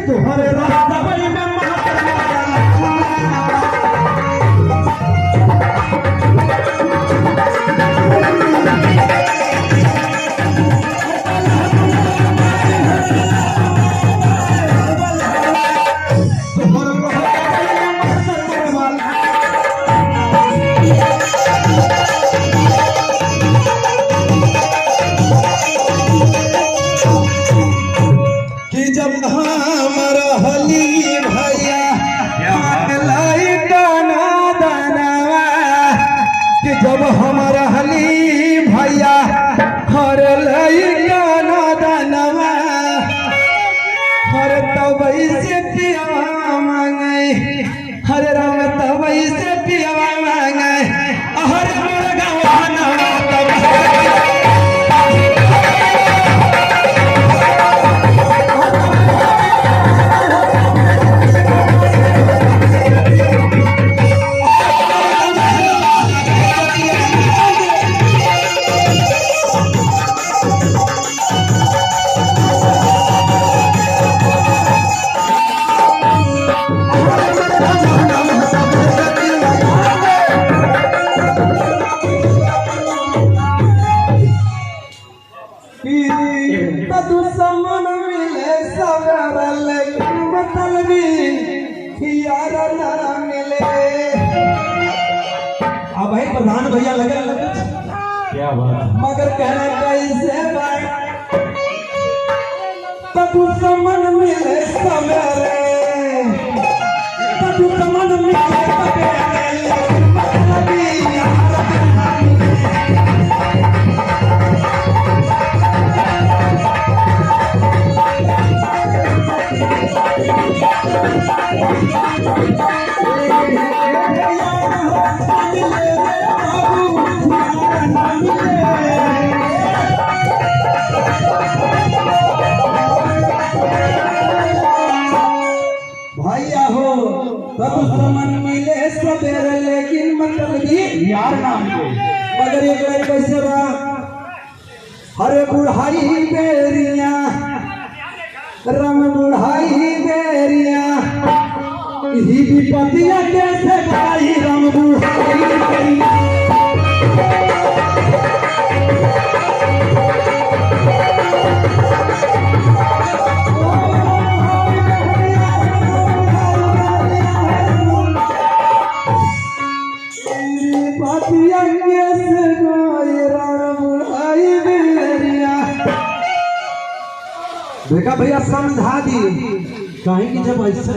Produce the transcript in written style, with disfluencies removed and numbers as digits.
तुम्हारे रास्ता भाई में जब हमारा हली भैया हर लइका दानवा हर तबई से पियावा मांगे हर राम तबई से पियावा मांगे हर मुर्गा दुश्मन मिले सवरल मतलबी यार ना मिले। अब भाई प्रधान भैया लगे क्या बात मगर कहना कैसे बात तो दुश्मन मिले सवरल तो दुश्मन मिले मतलबी भैया हो तब समन मिले सवेरे लेकिन मतलब यार नाम के मगर एक बार कैसे बा हरे बुढ़ाई बेरिया रंग बुढ़ाई बेरिया ही विपतिया कैसे भाई रंग बुढ़ाई बेरिया देखा भैया समझा दी कहीं कि जब ऐसा